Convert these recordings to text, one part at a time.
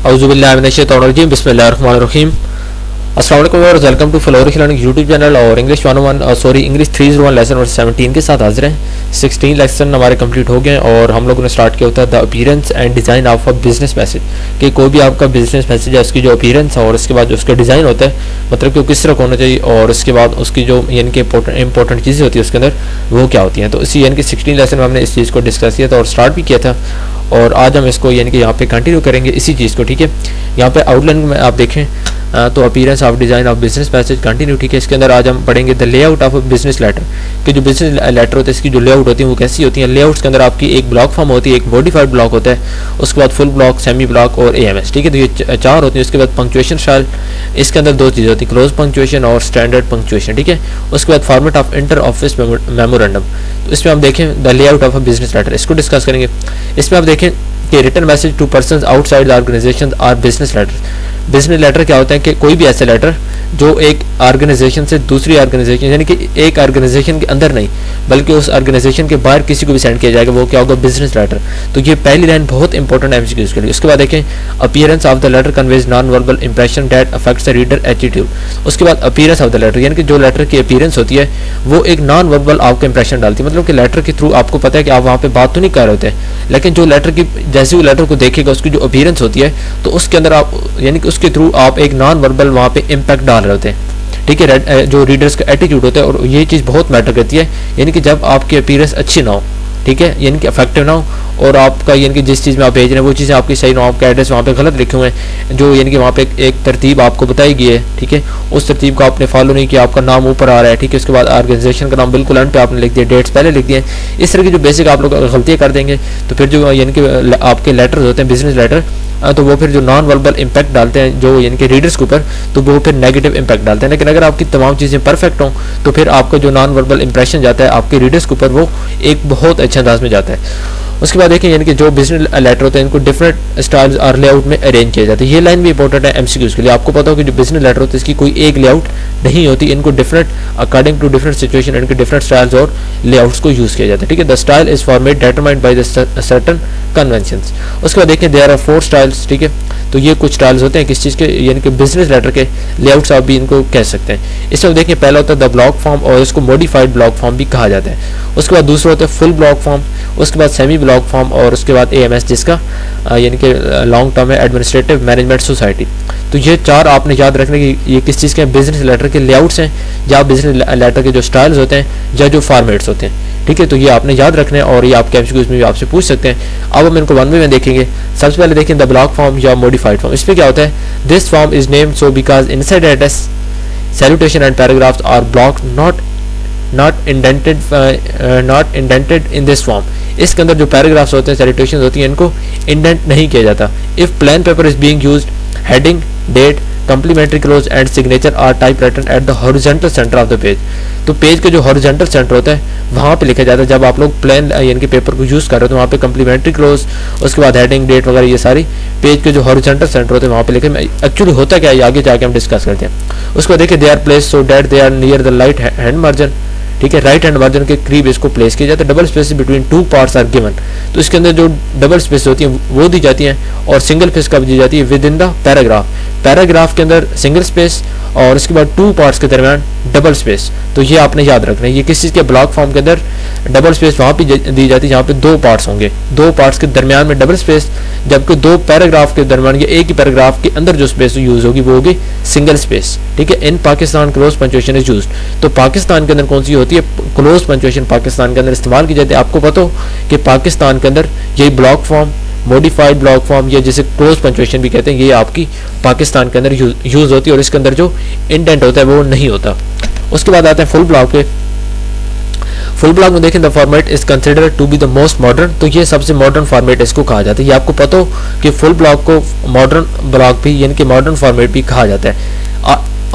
औज़ुबिल्लाहि मिनश्शैतानिर्रजीम बिस्मिल्लाहिर्रहमानिर्रहीम। अस्सलाम वालेकुम और welcome to Flourish Learning YouTube channel और इंग्लिश 301 लेसन नंबर 17 के साथ हाजिर हैं। 16 लेसन हमारे कंप्लीट हो गए और हम लोगों ने स्टार्ट किया होता है the appearance and design of a business message, कि कोई भी आपका बिजनेस मैसेज है उसकी जो अपीयरेंस और उसके बाद जो उसका डिज़ाइन होता है, मतलब कि वो किस तरह होना चाहिए और उसके बाद उसकी जो यानी कि इंपॉर्टेंट चीज़ें होती है उसके अंदर वो क्या होती हैं। तो इसी यानी कि 16 लेसन में हमने इस चीज़ को डिस्कस किया था और स्टार्ट भी किया था और आज हम इसको यानी कि यहाँ पे कंटिन्यू करेंगे इसी चीज़ को। ठीक है, यहाँ पे आउटलाइन में आप देखें तो appearance of design of business message continue. ठीक है, इसके अंदर आज हम पढ़ेंगे the layout of business letter, कि जो बिजनेस लेटर होता है इसकी जो लेआउट होती है वो कैसी होती है। लेआउट्स के अंदर आपकी एक ब्लॉक फॉर्म होती है, एक मॉडिफाइड ब्लॉक होता है, उसके बाद फुल ब्लॉक, सेमी ब्लॉक और AMS। ठीक है, तो ये चार होती है। उसके बाद पंक्चुएशन स्टाइल, इसके अंदर दो चीज़ें होती है, क्लोज पंक्चुएशन और स्टैंडर्ड पंक्चुएशन। ठीक है, उसके बाद format of inter office memorandum. तो इसमें आप देखें the layout of a business letter, इसको डिस्कस करेंगे। इसमें आप देखें कि written message to persons outside the organization are business letter. Business letter क्या होता है कि कोई भी ऐसे लेटर जो एक ऑर्गेनाइजेशन से दूसरी ऑर्गेनाइजेशन, यानी कि एक ऑर्गेनाइजेशन के अंदर नहीं बल्कि उस ऑर्गेनाइजेशन के बाहर किसी को भी सेंड किया जाएगा, वो क्या होगा, बिजनेस लेटर। तो ये पहली लाइन बहुत इंपॉर्टेंट है MCQs के लिए। उसके बाद देखें appearance of the letter conveys non verbal impression that affects the reader attitude. उसके बाद अपीयरेंस ऑफ द लेटर, यानी कि जो लेटर की अपीयरेंस होती है वो एक नॉन वर्बल आपका इंप्रेशन डालती है, मतलब कि लेटर के थ्रू आपको पता है कि आप वहाँ पे बात तो नहीं कर रहे होते, लेकिन जो लेटर की जैसे वो लेटर को देखेगा उसकी जो अपीयरेंस होती है तो उसके अंदर आप यानी कि उसके थ्रू आप एक नॉन वर्बल वहाँ पे इम्पैक्ट डाल रहे होते हैं। ठीक है, जो रीडर्स का एटीट्यूड होता है और ये चीज़ बहुत मैटर करती है, यानी कि जब आपकी अपीयरेंस अच्छी ना हो, ठीक है, यानी कि इफेक्टिव ना हो और आपका यानी कि जिस चीज़ में आप भेज रहे हैं वो चीज़ें आपकी सही ना हो, आपका एड्रेस वहाँ पे गलत लिखे हुए हैं, जो यानी कि वहाँ पे एक तरतीब आपको बताई गई है, ठीक है, उस तरतीब को आपने फॉलो नहीं किया, आपका नाम ऊपर आ रहा है, ठीक है, उसके बाद ऑर्गेनाइजेशन का नाम बिल्कुल एंड पे आपने लिख दिया, डेट्स पहले लिख दिए, इस तरह की जो बेसिक आप लोग गलतियाँ कर देंगे तो फिर जो यानी कि आपके लेटर्स होते हैं बिजनेस लेटर, तो वो फिर जो नॉन वर्बल इम्पैक्ट डालते हैं जो यानी कि रीडर्स के ऊपर, तो वो फिर नेगेटिव इम्पैक्ट डालते हैं। लेकिन अगर आपकी तमाम चीज़ें परफेक्ट हों तो फिर आपका जो नॉन वर्बल इंप्रेशन जाता है आपके रीडर्स के ऊपर वो एक बहुत अच्छे अंदाज में जाता है। उसके बाद देखिए यानी कि जो बिजनेस लेटर होते हैं इनको डिफरेंट स्टाइल्स और लेआउट में अरेंज किया जाता है। ये लाइन भी इंपॉर्टेंट है MCQs के लिए। आपको पता हो कि जो बिजनेस लेटर होते हैं इसकी कोई एक लेआउट नहीं होती, इनको different according to different situation इनके डिफरेंट स्टाइल्स और लेआउट्स को यूज़ किया जाता है। ठीक है, the style is format determined by the certain conventions. उसके बाद देखिए देयर आर 4 स्टाइल्स। ठीक है, तो ये कुछ स्टाइल्स होते हैं किस चीज़ के, यानी कि बिजनेस लेटर के लेआउट्स आप भी इनको कह सकते हैं। इसमें देखिए पहला होता है द ब्लॉक फॉर्म और इसको मॉडिफाइड ब्लॉक फॉर्म भी कहा जाता है। उसके बाद दूसरा होता है फुल ब्लॉक फॉर्म, उसके बाद सेमी ब्लॉक फॉर्म और उसके बाद AMS जिसका यानी कि लॉन्ग टर्म है एडमिनिस्ट्रेटिव मैनेजमेंट सोसाइटी। तो ये चार आपने याद रखने की ये किस चीज़ के बिजनेस लेटर के लेआउट्स हैं या बिजनेस लेटर के जो स्टाइल्स होते हैं या जो फॉर्मेट्स होते हैं। ठीक है, तो ये आपने याद रखने और ये आपके MCQs में भी आपसे पूछ सकते हैं। अब हम इनको वन में देखेंगे। सबसे पहले देखें द ब्लॉक फॉर्म या मॉडिफाइड फॉर्म। इसमें क्या होता है, this form is named so because inside address salutation and paragraphs are blocked not indented in this form. इसके अंदर जो पैराग्राफ्स होते हैं, सैल्यूटेशंस होती हैं, इनको इंडेंट नहीं किया जाता। If plain paper is being used, heading, date, complimentary close and signature are type written at the horizontal center of the page. तो पेज के जो हॉरिजॉन्टल सेंटर होता है वहाँ पे लिखा जाता है। जब आप लोग प्लेन यानी कि पेपर को यूज़ कर रहे हो तो वहाँ पे कम्प्लीमेंट्री क्लोज, उसके बाद हेडिंग, डेट वगैरह ये सारी पेज के जो हॉरिजॉन्टल सेंटर होते हैं वहाँ पे लिखे। एक्चुअली होता क्या है आगे जाके हम डिस्कस करते हैं। उसके बाद देखिए they are place so that they are near the right hand margin. ठीक है, राइट हैंड मार्जिन के करीब इसको प्लेस किया जाता है। Double space between 2 parts are given. तो इसके अंदर जो डबल स्पेस होती है वो दी जाती हैं और सिंगल स्पेस कब दी जाती है, with in the paragraph. Paragraph के अंदर सिंगल स्पेस और इसके बाद 2 पार्ट्स के दरमियान डबल स्पेस। तो ये आपने याद रखना है। ये किस चीज़ के ब्लॉक फॉर्म के अंदर डबल स्पेस वहाँ पे दी जाती है जहाँ पे 2 पार्ट्स होंगे, 2 पार्ट्स के दरमियान में डबल स्पेस, जबकि 2 पैराग्राफ के दरमियान या एक ही पैराग्राफ के अंदर जो स्पेस यूज होगी वो होगी सिंगल स्पेस। ठीक है, in Pakistan close punctuation is used. तो पाकिस्तान के अंदर कौन सी होती है, क्लोज पंक्चुएशन पाकिस्तान के अंदर इस्तेमाल की जाती है। आपको पता हो कि पाकिस्तान के अंदर यही block form, modified block form या जिसे क्लोज पंक्चुएशन भी कहते हैं, ये आपकी पाकिस्तान के अंदर यूज होती है और इसके अंदर जो इंडेंट होता है वो नहीं होता। उसके बाद आते हैं फुल ब्लॉक पे। फुल ब्लॉक में देखें the format is considered to be the most modern. तो ये सबसे मॉडर्न फॉर्मेट इसको कहा जाता है। ये आपको पता हो कि फुल ब्लॉक को मॉडर्न ब्लॉक भी यानी कि मॉडर्न फॉर्मेट भी कहा जाता है।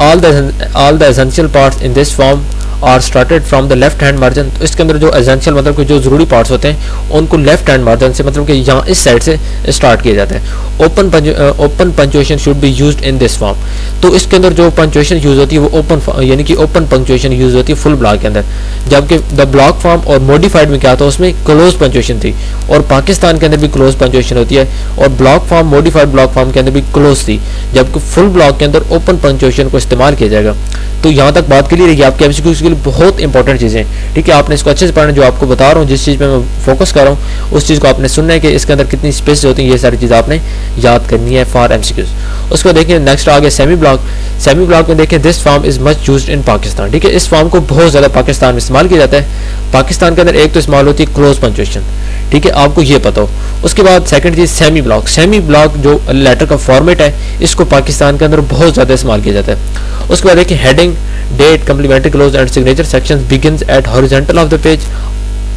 All the essential parts in this form are started from the left hand margin. तो इसके अंदर जो एसेंशियल मतलब कि जो ज़रूरी पार्ट्स होते हैं उनको लेफ्ट हैंड मार्जिन से मतलब कि यहाँ इस साइड से स्टार्ट किया जाता है। Open punctuation should be used in this form. तो इसके अंदर जो पंक्चुएशन यूज होती है वो ओपन यानी कि ओपन पंक्चुएशन यूज होती है फुल ब्लॉक के अंदर, जबकि द ब्लॉक फॉर्म और मॉडिफाइड में क्या था उसमें क्लोज पंक्चुएशन थी, और पाकिस्तान के अंदर भी क्लोज पंक्चुएशन होती है, और block form modified block form के अंदर भी क्लोज थी, जबकि फुल ब्लॉक के अंदर ओपन पंक्चुएशन को इस्तेमाल किया जाएगा। तो यहाँ तक बात क्लियर है कि आपके एमसीक्यूज के लिए बहुत इंपॉर्टेंट चीज़ें, ठीक है, आपने इसको अच्छे से पढ़ना। जो आपको बता रहा हूँ, जिस चीज़ पे मैं फोकस कर रहा हूँ उस चीज़ को आपने सुनना है कि इसके अंदर कितनी स्पेस होती है, ये सारी चीज़ आपने याद करनी है फॉर एमसीक्यूज। उसको देखिए नेक्स्ट आ गया सेमी ब्लॉक। सेमी ब्लॉक में देखें this form is much used in Pakistan, ठीक है, इस फॉर्म को बहुत ज़्यादा पाकिस्तान में इस्तेमाल किया जाता है। पाकिस्तान के अंदर एक तो इस्तेमाल होती है क्लोज पंक्चुएशन, ठीक है, आपको ये पता हो। उसके बाद सेकंड चीज़ सेमी ब्लॉक। सेमी ब्लॉक जो लेटर का फॉर्मेट है इसको पाकिस्तान के अंदर बहुत ज़्यादा इस्तेमाल किया जाता है। उसके बाद देखिए heading, date, complimentary close and signature sections begins at horizontal of the page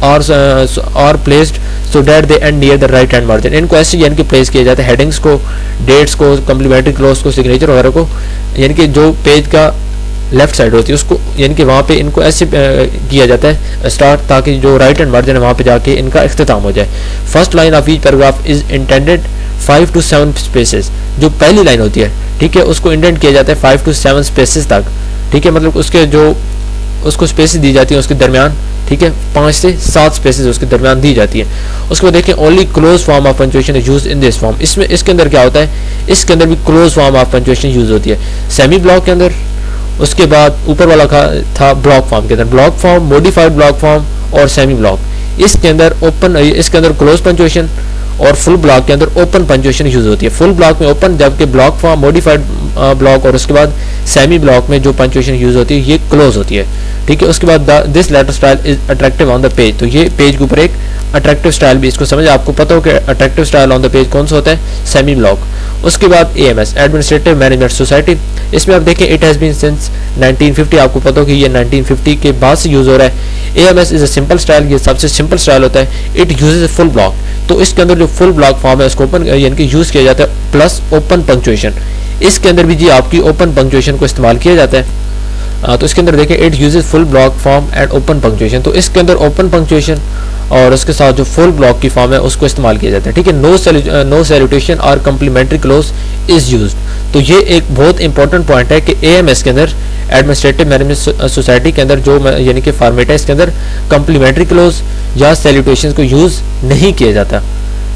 और placed so that they end near the right hand margin. इनको ऐसे यानी कि प्लेस किया जाता है, हेडिंग्स को, डेट्स को, कम्प्लीमेंट्री क्लोज को, सिग्नेचर वगैरह को, यानी कि जो पेज का लेफ्ट साइड होती है उसको यानी कि वहाँ पे इनको ऐसे किया जाता है स्टार्ट, ताकि जो राइट हैंड मार्जिन है वहाँ पे जाके इनका इख्तिताम हो जाए। First line of each paragraph is intended 5 to 7 spaces. जो पहली लाइन होती है, ठीक है, उसको इंडेंट किया जाता है 5 to 7 स्पेसेस तक, ठीक है, मतलब उसके जो उसको स्पेसेस दी जाती है उसके दरमियान, ठीक है, 5 से 7 स्पेसेस उसके दरमियान दी जाती है। उसको देखें only close form of punctuation is used in this form. इसमें इसके अंदर क्या होता है, इसके अंदर भी close form of punctuation use होती है सेमी ब्लॉक के अंदर। उसके बाद ऊपर वाला था ब्लॉक फॉर्म के अंदर, block form, modified block form और सेमी ब्लॉक। इसके अंदर इसके अंदर क्लोज पंक्चुएशन और फुल ब्लॉक के अंदर ओपन पंक्चुएशन यूज होती है। फुल ब्लॉक में ओपन, जबकि ब्लॉक फॉर्म, मॉडिफाइड ब्लॉक और उसके बाद सेमी ब्लॉक में जो पंक्चुएशन यूज होती है ये क्लोज होती है, ठीक है। उसके बाद this letter style is attractive on the page. तो ये पेज के ऊपर एक अट्रैक्टिव स्टाइल भी, इसको समझ, आपको पता हो कि attractive style on the page कौन सा होता है, सेमी ब्लॉक। उसके बाद एएमएस, एडमिनिस्ट्रेटिव मैनेजमेंट सोसाइटी। इसमें आप देखें इट हैज बीन सिंस 1950, आपको पता हो कि ये 1950 के बाद से यूज हो रहा है। AMS is a simple style, ये सबसे सिंपल स्टाइल होता है। It uses a full block. तो इसके अंदर जो फुल ब्लॉक फॉर्म है उसको ओपन यानी कि यूज किया जाता है, प्लस ओपन पंक्चुएशन। इसके अंदर भी जी आपकी ओपन पंक्चुएशन को इस्तेमाल किया जाता है। तो इसके अंदर देखें it uses full block form and open punctuation. तो इसके अंदर ओपन पंक्चुएशन और उसके साथ जो फुल ब्लॉक की फॉर्म है उसको इस्तेमाल किया जाता है, ठीक है। नो सैल्यूटेशन और कम्प्लीमेंट्री क्लोज इज यूज्ड। तो ये एक बहुत इंपॉर्टेंट पॉइंट है कि एएमएस के अंदर, एडमिनिस्ट्रेटिव मैनेजमेंट सोसाइटी के अंदर जो यानी कि फॉर्मेट है इसके अंदर कम्प्लीमेंट्री क्लोज या सैल्यूटेशन को यूज नहीं किया जाता,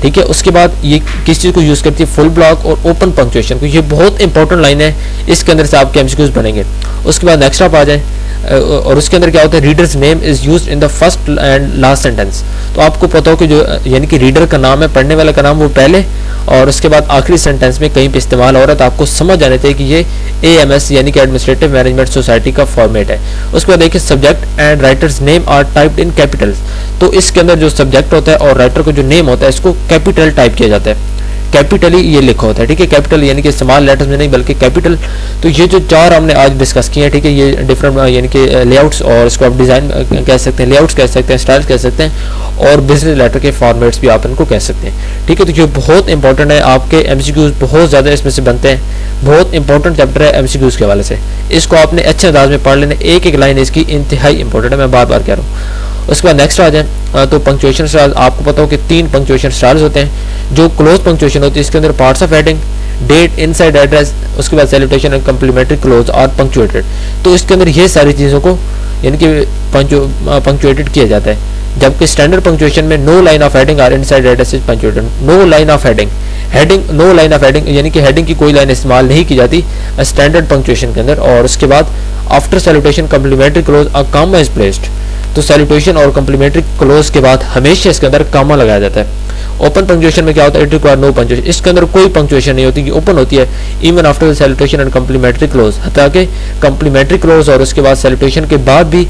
ठीक है। उसके बाद ये किस चीज़ को यूज़ करती है, फुल ब्लॉक और ओपन पंक्चुएशन को। ये बहुत इंपॉर्टेंट लाइन है, इसके अंदर से आपके एमसीक्यूज बनेंगे। उसके बाद नेक्स्ट आप आ जाए और उसके अंदर क्या होता है, readers name is used in the first and last sentence. तो आपको पता हो कि जो यानी कि रीडर का नाम है, पढ़ने वाले का नाम, वो पहले और उसके बाद आखिरी सेंटेंस में कहीं पे इस्तेमाल हो रहा है, तो आपको समझ जाने चाहिए कि ये एएमएस यानी कि एडमिनिस्ट्रेटिव मैनेजमेंट सोसाइटी का फॉर्मेट है। उसके बाद देखिए subject and writer's name are typed in capitals. तो इसके अंदर जो सब्जेक्ट होता है और राइटर को जो नेम होता है इसको कैपिटल टाइप किया जाता है, कैपिटली ये लिखा होता है, ठीक है। कैपिटल यानी कि स्मॉल लेटर्स में नहीं बल्कि कैपिटल। तो ये जो चार हमने आज डिस्कस किए हैं, ठीक है, ये डिफरेंट यानी कि लेआउट्स और इसको आप डिज़ाइन कह सकते हैं, लेआउट्स कह सकते हैं, स्टाइल्स कह सकते हैं, और बिजनेस लेटर के फॉर्मेट्स भी आप इनको कह सकते हैं, ठीक है। तो ये बहुत इंपॉर्टेंट है, आपके एमसीक्यूज बहुत ज़्यादा इसमें से बनते हैं, बहुत इंपॉर्टेंट चैप्टर है एमसीक्यूज के हवाले से। इसको आपने अच्छे अंदाज में पढ़ लेना, एक एक लाइन इसकी इंतहाई इंपॉर्टेंट है, मैं बार बार कह रहा हूँ। उसके बाद नेक्स्ट आ जाए तो पंक्चुएशन स्टाइल। आपको पता हो कि 3 पंक्चुएशन स्टाइल्स होते हैं। जो क्लोज पंक्चुएशन होती है इसके अंदर parts of heading, date, inside address, उसके बाद सैल्यूटेशन एंड कम्प्लीमेंट्री क्लोज और पंक्चुएटेड। तो इसके अंदर ये सारी चीज़ों को यानी कि पंक्चुएटेड किया जाता है, जबकि स्टैंडर्ड पंक्चुएशन में नो लाइन ऑफ हेडिंग और inside address is punctuated. No line of heading, no line of heading यानी कि हेडिंग की कोई लाइन इस्तेमाल नहीं की जाती स्टैंडर्ड पंक्चुएशन के अंदर। और उसके बाद after salutation complimentary close a comma is placed. तो सैल्यूटेशन और कम्प्लीमेंट्री क्लोज के बाद हमेशा इसके अंदर कॉमा लगाया जाता है। ओपन पंक्चुएशन में क्या होता है, इट रिक्वायर नो पंक्चुएशन। इसके अंदर कोई पंक्चुएशन नहीं होती, ओपन होती है even after the salutation and complimentary close. हालांकि कम्प्लीमेंट्री क्लोज और उसके बाद सैल्यूटेशन के बाद भी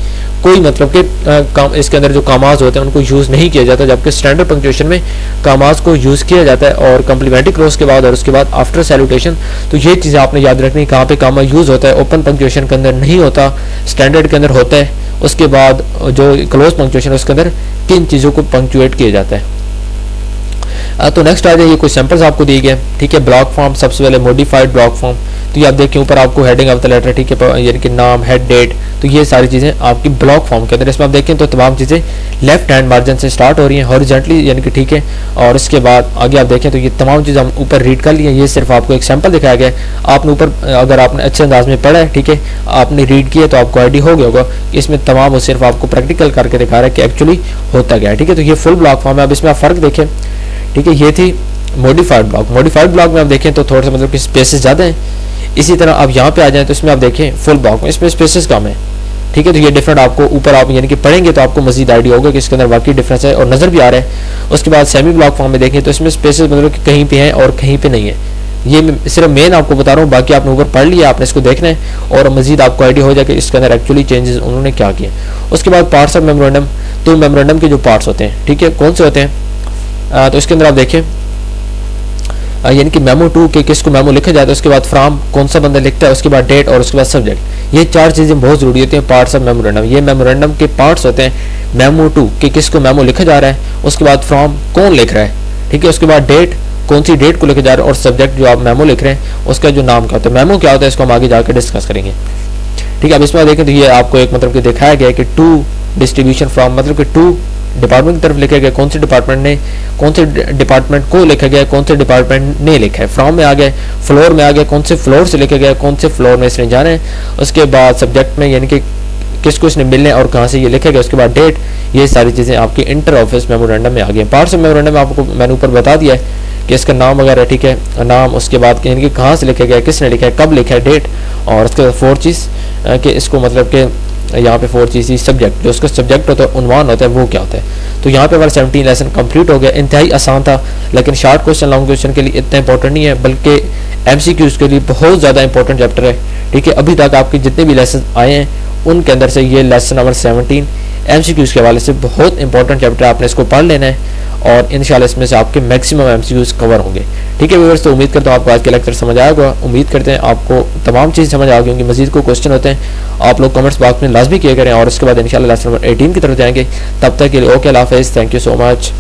कोई मतलब कि इसके अंदर जो कामाज होते हैं उनको यूज़ नहीं किया जाता, जबकि स्टैंडर्ड पंक्चुएशन में कामाज को यूज़ किया जाता है और कम्प्लीमेंट्री क्लोज के बाद और उसके बाद आफ्टर सैल्यूटेशन। तो ये चीज़ें आपने याद रखनी, कहाँ पे कामा यूज़ होता है। ओपन पंक्चुएशन के अंदर नहीं होता, स्टैंडर्ड के अंदर होता है। उसके बाद जो क्लोज पंक्चुएशन उसके अंदर किन चीज़ों को पंक्चुएट किया जाता है। तो नेक्स्ट आ जाइए, कुछ सैंपल्स आपको दिए गए, ठीक है। ब्लॉक फॉर्म, सबसे पहले मॉडिफाइड ब्लॉक फॉर्म। तो ये आप देखिए ऊपर आपको हेडिंग ऑफ द लेटर, ठीक है, यानी कि नाम, हेड, डेट, तो ये सारी चीज़ें आपकी ब्लॉक फॉर्म के अंदर। इसमें आप देखें तो तमाम चीज़ें लेफ्ट हैंड मार्जिन से स्टार्ट हो रही हैं हॉरिजॉन्टली, यानी कि ठीक है। और इसके बाद आगे आप देखें तो ये तमाम चीज़ें हम ऊपर रीड कर लिए। ये सिर्फ आपको एक सैंपल दिखाया गया है, आपने ऊपर अगर आपने अच्छे अंदाज में पढ़ा है, ठीक है, आपने रीड किया तो आपको आइडिया हो गया होगा कि इसमें तमाम वो सिर्फ आपको प्रैक्टिकल करके दिखा रहा है कि एक्चुअली होता क्या है, ठीक है। तो ये फुल ब्लॉक फॉर्म है। अब इसमें आप फ़र्क देखें, ठीक है, ये थी मॉडिफाइड ब्लॉक। मॉडिफाइड ब्लॉक में आप देखें तो थोड़ा सा मतलब कि स्पेसेस ज़्यादा हैं। इसी तरह आप यहाँ पे आ जाएं तो इसमें आप देखें फुल ब्लॉक में इसमें स्पेसेस कम है, ठीक है। तो ये डिफरेंट आपको ऊपर आप यानी कि पढ़ेंगे तो आपको मजीद आइडिया होगा कि इसके अंदर वाकई डिफरेंस है और नज़र भी आ रहा है। उसके बाद सेमी ब्लॉक फॉर्म में देखें तो इसमें स्पेसेस मतलब कि कहीं पे हैं और कहीं पे नहीं है। ये सिर्फ मेन आपको बता रहा हूँ, बाकी आपने ऊपर पढ़ लिया, आपने इसको देखना है और मजीद आपको आइडिया हो जाए कि इसके अंदर एक्चुअली चेंजेस उन्होंने क्या किए। उसके बाद पार्ट्स ऑफ मेमोरेंडम, तो मेमोरेंडम के जो पार्ट्स होते हैं, ठीक है, कौन से होते हैं, तो इसके अंदर आप देखें यानी कि मेमो टू के किसको मेमो लिखा जाता है, उसके बाद फ्रॉम कौन सा बंदा लिखता है, उसके बाद डेट और उसके बाद सब्जेक्ट। ये चार चीज़ें बहुत ज़रूरी होती हैं पार्ट्स ऑफ मेमोरेंडम। ये मेमोरेंडम के पार्ट्स होते हैं। मेमो टू के किसको मेमो लिखा जा रहा है, उसके बाद फ्रॉम कौन लिख रहा है, ठीक है, उसके बाद डेट कौन सी डेट को लिखा जा रहा है और सब्जेक्ट जो आप मेमो लिख रहे हैं उसका जो नाम क्या होता है। मेमो क्या होता है इसको हम आगे जाकर डिस्कस करेंगे, ठीक है। अब इसमें देखें तो ये आपको एक मतलब कि दिखाया गया है कि टू डिस्ट्रीब्यूशन फ्रॉम मतलब कि टू डिपार्टमेंट की तरफ लिखा गया, कौन से डिपार्टमेंट ने कौन से डिपार्टमेंट को लिखा गया, कौन से डिपार्टमेंट ने लिखा है। फ्रॉम में आ गए, फ्लोर में आ गया, कौन से फ्लोर से लिखा गया, कौन से फ्लोर में इसने जाना है। उसके बाद सब्जेक्ट में यानी कि किसको इसने मिलने और कहाँ से ये लिखा गया। उसके बाद डेट, ये सारी चीज़ें आपकी इंटर ऑफिस मेमोरेंडम में आ गई। पार्ट्स ऑफ मेमोरेंडम आपको मैंने ऊपर बता दिया है कि इसका नाम वगैरह, ठीक है, नाम, उसके बाद यानी कि कहाँ से लिखा गया, किसने लिखा है, कब लिखा है, डेट, और उसके बाद फोर्थ चीज़ कि इसको मतलब कि यहाँ पे फोर्थ चीज़ सब्जेक्ट, जो उसका सब्जेक्ट होता है, उन्वान होता है, वो क्या होता है। तो यहाँ पे हमारा 17 लेसन कंप्लीट हो गया। इंतहाई आसान था, लेकिन शॉर्ट क्वेश्चन लॉन्ग क्वेश्चन के लिए इतना इंपॉर्टेंट नहीं है, बल्कि MCQs के लिए बहुत ज़्यादा इंपॉर्टेंट चैप्टर है, ठीक है। अभी तक आपके जितने भी लेसन आए हैं उनके अंदर से ये लेसन नंबर 17 MCQs के हवाले से बहुत इंपॉर्टेंट चैप्टर है। आपने इसको पढ़ लेना है और इंशाल्लाह इसमें से आपके मैक्सिमम MCQs कवर होंगे, ठीक है व्यूअर्स। तो उम्मीद करता हूँ आपको आज के लेक्चर समझ आया होगा। उम्मीद करते हैं आपको तमाम चीज़ समझ आ गई होंगी। मजीद को क्वेश्चन होते हैं आप लोग कमेंट्स बॉक्स में लाजमी किया करें और इसके बाद इंशाल्लाह लेसन नंबर 18 की तरफ जाएंगे। तब तक के लिए ओके, अल्लाह हाफ़िज़, थैंक यू सो मच।